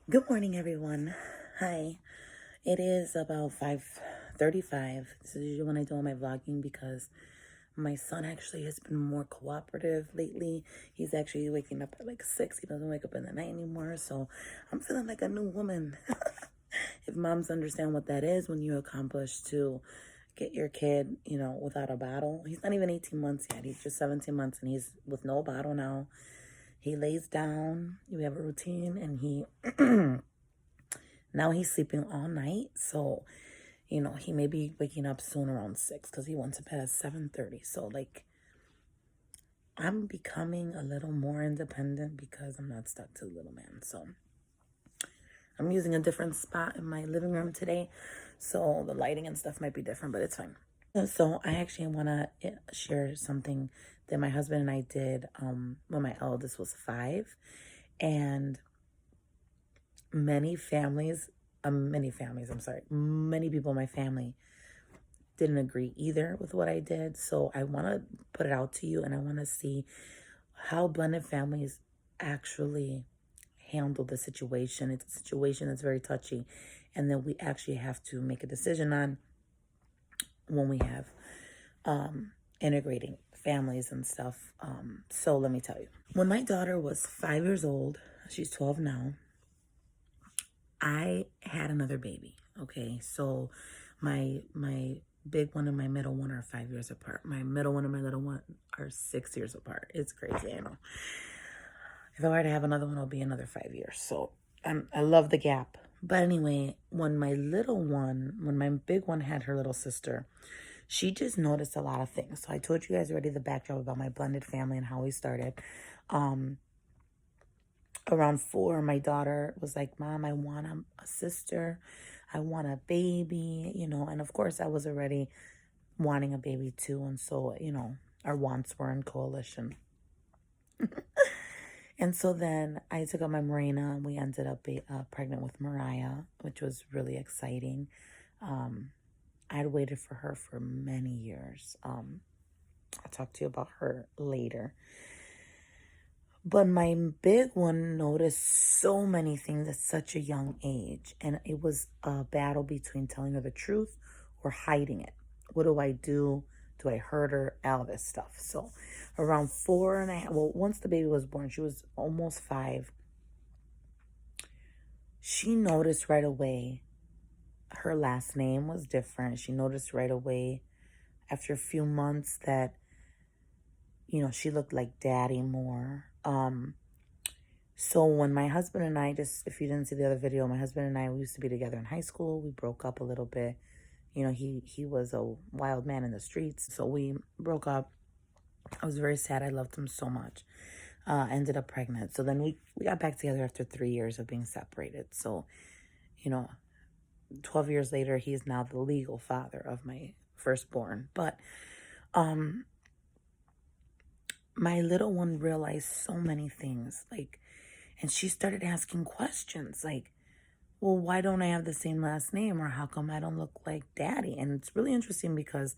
Good morning, everyone. Hi. It is about 5:35. This is usually when I do all my vlogging because my son actually has been more cooperative lately. He's actually waking up at like 6. He doesn't wake up in the night anymore. So I'm feeling like a new woman. If moms understand what that is, when you accomplish to get your kid, without a bottle. He's not even 18 months yet. He's just 17 months and he's with no bottle now. He lays down. We have a routine and he now he's sleeping all night. So, he may be waking up soon around 6 because he went to bed at 7:30. So, like, I'm becoming a little more independent because I'm not stuck to the little man. So, I'm using a different spot in my living room today. So, the lighting and stuff might be different, but it's fine. So, I actually want to share something that my husband and I did when my eldest was 5. And many families, many people in my family didn't agree either with what I did. So I want to put it out to you and I want to see how blended families actually handle the situation. It's a situation that's very touchy and that we actually have to make a decision on when we have integrating families and stuff. So let me tell you. When my daughter was 5 years old, she's 12 now, I had another baby. Okay, so my big one and my middle one are 5 years apart. My middle one and my little one are 6 years apart. It's crazy, I know. If I were to have another one, it'll be another 5 years. So I love the gap. But anyway, when my big one had her little sister, she just noticed a lot of things. So I told you guys already the backdrop about my blended family and how we started. Around 4, my daughter was like, Mom, I want a sister. I want a baby, and of course I was already wanting a baby too. And so, our wants were in coalition. And so then I took up my Marina and we ended up pregnant with Mariah, which was really exciting. I'd waited for her for many years. I'll talk to you about her later. But my big one noticed so many things at such a young age. And it was a battle between telling her the truth or hiding it. What do I do? Do I hurt her? All this stuff. So around 4.5, once the baby was born, she was almost 5. She noticed right away her last name was different. She noticed right away after a few months that, she looked like daddy more. So when my husband and I, just if you didn't see the other video, my husband and I, we used to be together in high school. We broke up a little bit. He was a wild man in the streets. So we broke up. I was very sad. I loved him so much. Ended up pregnant. So then we got back together after 3 years of being separated. So, 12 years later, he is now the legal father of my firstborn. But my little one realized so many things, and she started asking questions like, well, why don't I have the same last name? Or how come I don't look like daddy? And it's really interesting because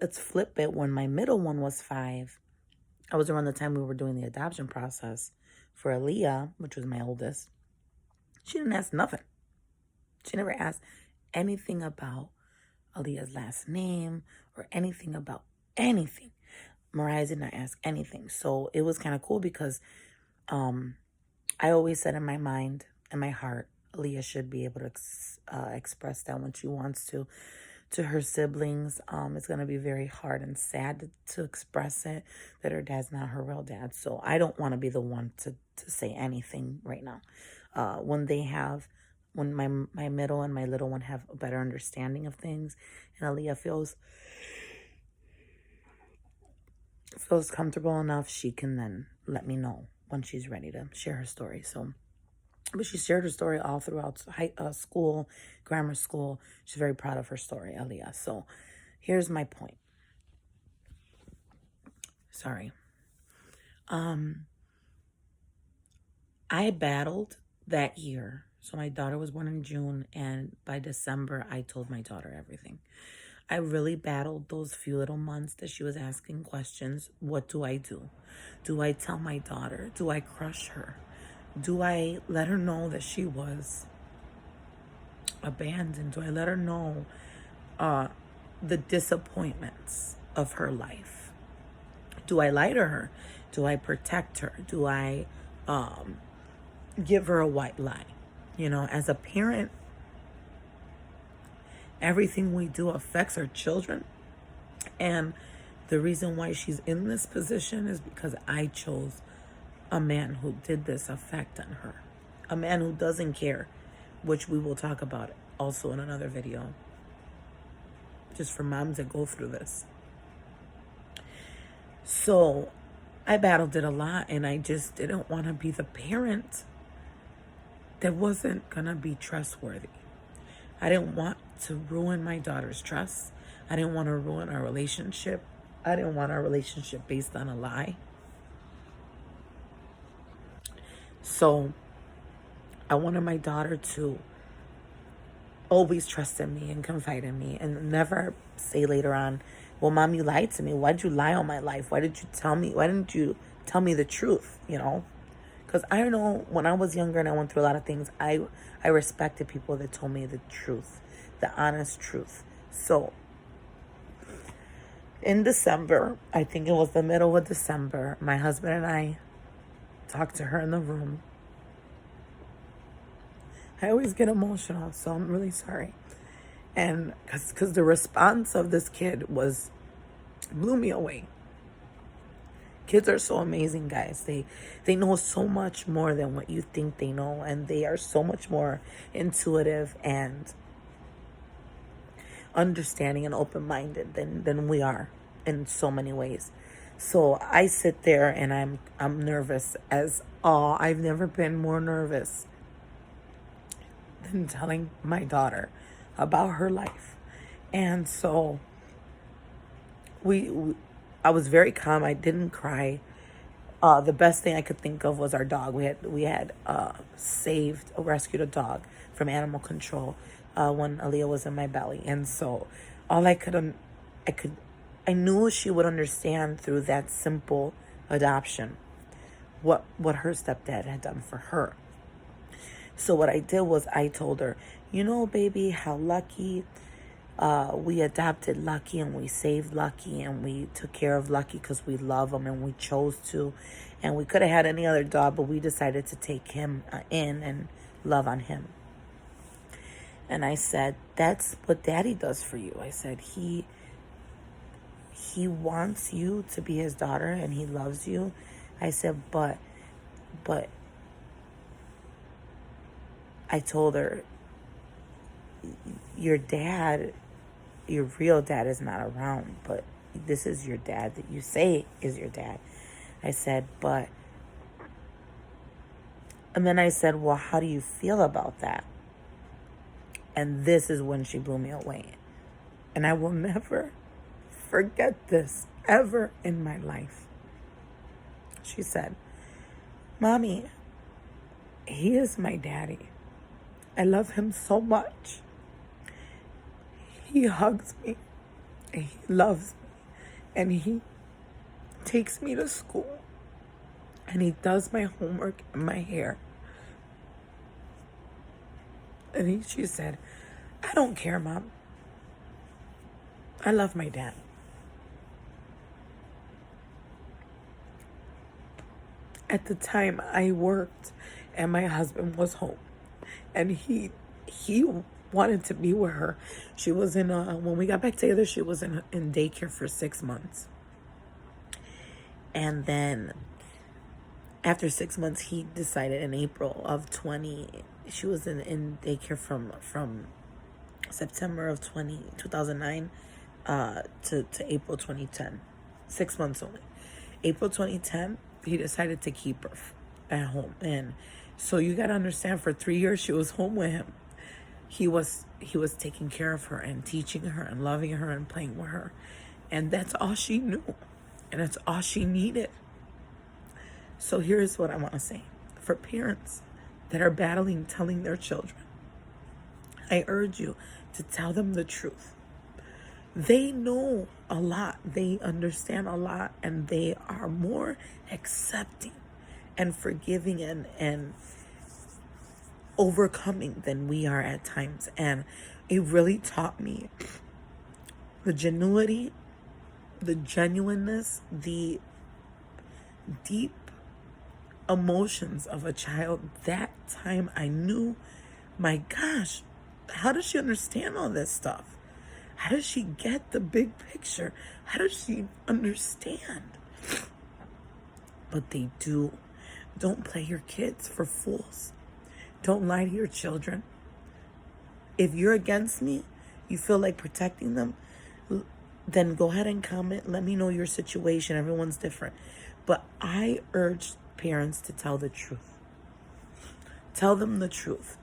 let's flip it. When my middle one was 5, I was around the time we were doing the adoption process for Aaliyah, which was my oldest. She didn't ask nothing. She never asked anything about Aaliyah's last name or anything about anything. Mariah did not ask anything. So it was kind of cool because I always said in my mind and my heart, Aaliyah should be able to express that when she wants to her siblings. It's going to be very hard and sad to express it, that her dad's not her real dad. So I don't want to be the one to say anything right now. When my middle and my little one have a better understanding of things, and Aaliyah feels comfortable enough, she can then let me know when she's ready to share her story. But she shared her story all throughout school, grammar school. She's very proud of her story, Aaliyah. So here's my point. Sorry. I battled that year. So my daughter was born in June, and by December, I told my daughter everything. I really battled those few little months that she was asking questions. What do I do? Do I tell my daughter? Do I crush her? Do I let her know that she was abandoned? Do I let her know the disappointments of her life? Do I lie to her? Do I protect her? Do I give her a white lie? You know, as a parent, everything we do affects our children. And the reason why she's in this position is because I chose a man who did this effect on her. A man who doesn't care, which we will talk about also in another video. Just for moms that go through this. So I battled it a lot, and I just didn't want to be the parent that wasn't going to be trustworthy. I didn't want to ruin my daughter's trust. I didn't want to ruin our relationship. I didn't want our relationship based on a lie. So I wanted my daughter to always trust in me and confide in me and never say later on, well, Mom, you lied to me. Why did you lie on my life? Why did you tell me? Why didn't you tell me the truth? You know, because I don't know, when I was younger and I went through a lot of things, I respected people that told me the truth, the honest truth. So in December, I think it was the middle of December, my husband and I talked to her in the room. I always get emotional, so I'm really sorry. And because the response of this kid blew me away. Kids are so amazing, guys. They know so much more than what you think they know, and they are so much more intuitive and understanding and open-minded than we are in so many ways. So I sit there and I'm nervous as all. I've never been more nervous than telling my daughter about her life. And so I was very calm. I didn't cry. The best thing I could think of was our dog. We had rescued a dog from animal control when Aaliyah was in my belly. And so all I knew she would understand through that simple adoption what her stepdad had done for her. So what I did was I told her, you know, baby, how lucky we adopted Lucky, and we saved Lucky, and we took care of Lucky because we love him and we chose to. And we could have had any other dog, but we decided to take him in and love on him. And I said, that's what Daddy does for you. I said, he wants you to be his daughter and he loves you. I said, but I told her, your real dad is not around, but this is your dad that you say is your dad. I said, and then I said, well, how do you feel about that? And this is when she blew me away. And I will never forget this ever in my life. She said, Mommy, he is my daddy. I love him so much. He hugs me, and he loves me, and he takes me to school, and he does my homework and my hair. And she said, I don't care, Mom. I love my dad. At the time, I worked, and my husband was home, and he wanted to be with her. She was when we got back together, she was in daycare for 6 months. And then after 6 months, he decided in April of 20, she was in daycare from September of 2009 to April 2010. 6 months only. April 2010, he decided to keep her at home. And so you got to understand, for 3 years, she was home with him. He was taking care of her and teaching her and loving her and playing with her. And that's all she knew. And that's all she needed. So here's what I want to say. For parents that are battling telling their children, I urge you to tell them the truth. They know a lot. They understand a lot. And they are more accepting and forgiving and overcoming than we are at times. And it really taught me the genuinity, the genuineness, the deep emotions of a child. That time I knew, my gosh, how does she understand all this stuff? How does she get the big picture? How does she understand? But they do. Don't play your kids for fools. Don't lie to your children. If you're against me, you feel like protecting them, then go ahead and comment. Let me know your situation. Everyone's different. But I urge parents to tell the truth. Tell them the truth.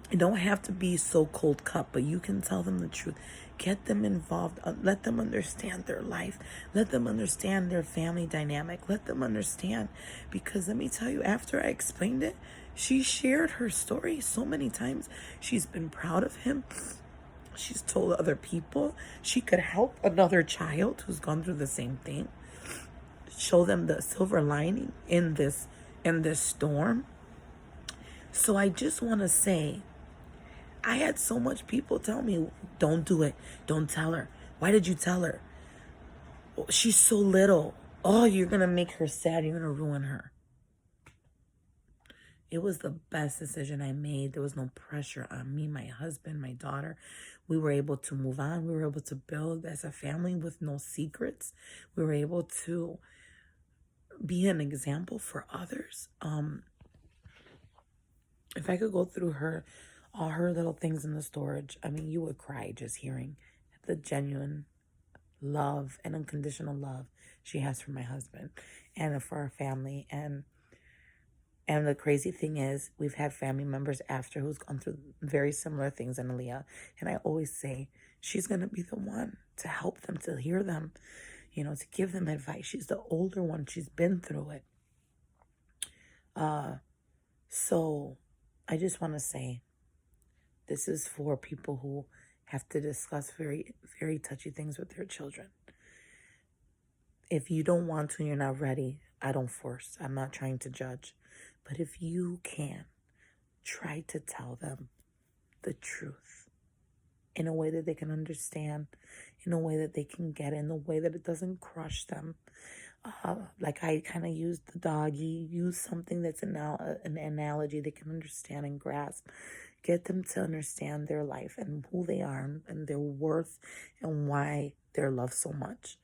You don't have to be so cold cut, but you can tell them the truth. Get them involved. Let them understand their life. Let them understand their family dynamic. Let them understand. Because let me tell you, after I explained it, she shared her story so many times. She's been proud of him. She's told other people she could help another child who's gone through the same thing. Show them the silver lining in this storm. So I just want to say, I had so much people tell me, don't do it. Don't tell her. Why did you tell her? She's so little. Oh, you're going to make her sad. You're going to ruin her. It was the best decision I made. There was no pressure on me, my husband, my daughter. We were able to move on. We were able to build as a family with no secrets. We were able to be an example for others. If I could go through all her little things in the storage, I mean, you would cry just hearing the genuine love and unconditional love she has for my husband and for our family. And the crazy thing is, we've had family members after who's gone through very similar things than Aaliyah. And I always say, she's going to be the one to help them, to hear them, to give them advice. She's the older one. She's been through it. So I just want to say, this is for people who have to discuss very, very touchy things with their children. If you don't want to and you're not ready, I don't force. I'm not trying to judge. But if you can, try to tell them the truth in a way that they can understand, in a way that they can get, in a way that it doesn't crush them. Like I kind of used the doggy, use something that's an analogy they can understand and grasp. Get them to understand their life and who they are and their worth and why they're loved so much.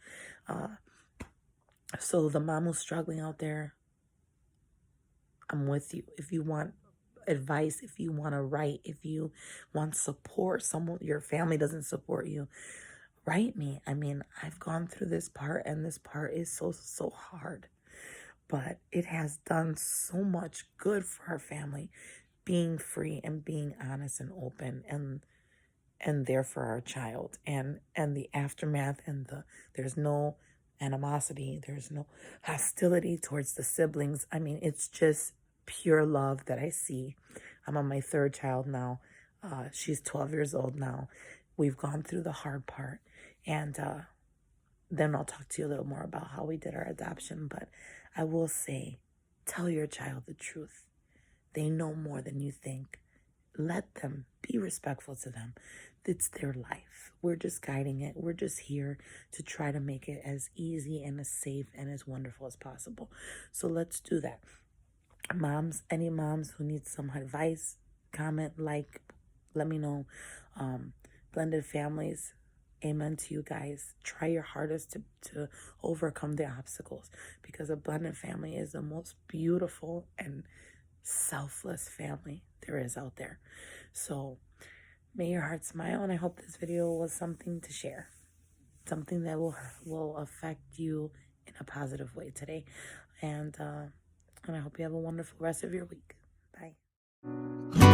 So the mom who's struggling out there, I'm with you. If you want advice, if you want to write, if you want support, your family doesn't support you, write me. I mean, I've gone through this part, and this part is so hard. But it has done so much good for our family, being free and being honest and open and there for our child. And the aftermath there's no animosity, there's no hostility towards the siblings. I mean, it's just pure love that I see. I'm on my third child now. She's 12 years old now. We've gone through the hard part. And then I'll talk to you a little more about how we did our adoption. But I will say, tell your child the truth. They know more than you think. Let them. Be respectful to them. It's their life. We're just guiding it. We're just here to try to make it as easy and as safe and as wonderful as possible. So let's do that. Moms, any moms who need some advice, comment, let me know. Blended families, amen to you guys. Try your hardest to overcome the obstacles, because a blended family is the most beautiful and selfless family there is out there. So may your heart smile, and I hope this video was something to share, something that will affect you in a positive way today. And I hope you have a wonderful rest of your week. Bye.